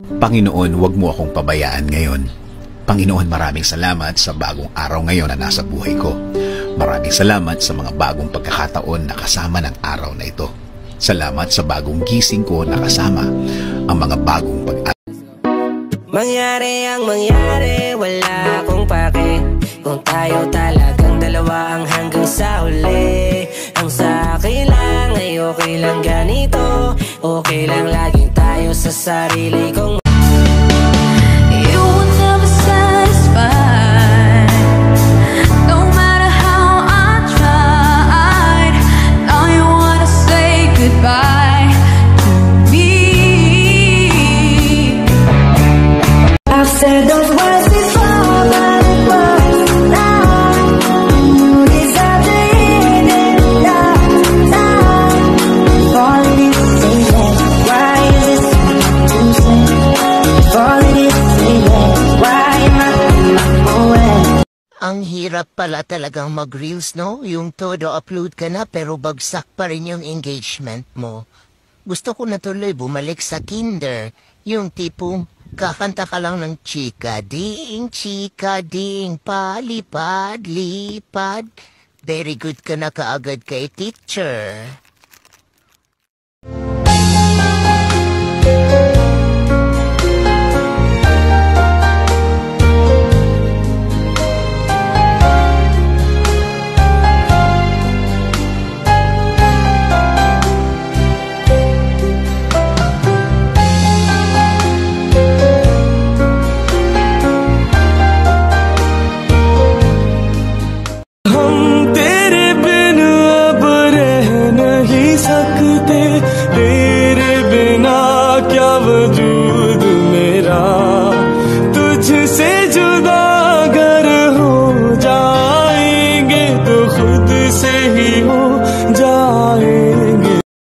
Panginoon, huwag mo akong pabayaan ngayon. Panginoon, maraming salamat sa bagong araw ngayon na nasa buhay ko. Maraming salamat sa mga bagong pagkakataon na kasama ng araw na ito. Salamat sa bagong gising ko na kasama ang mga bagong Mangyari ang mangyari, wala akong pake. Kung tayo talagang dalawa ang hanggang sa huli. Ang sa akin lang ay okay lang ganito. Okay lang laging tayo sa sarili kong Ang hirap pala talagang mag-reels, no? Yung todo upload ka na pero bagsak pa rin yung engagement mo. Gusto ko na tuloy bumalik sa kinder. Yung tipong kakanta ka lang ng chika ding, palipad, lipad. Very good ka na kaagad kay teacher.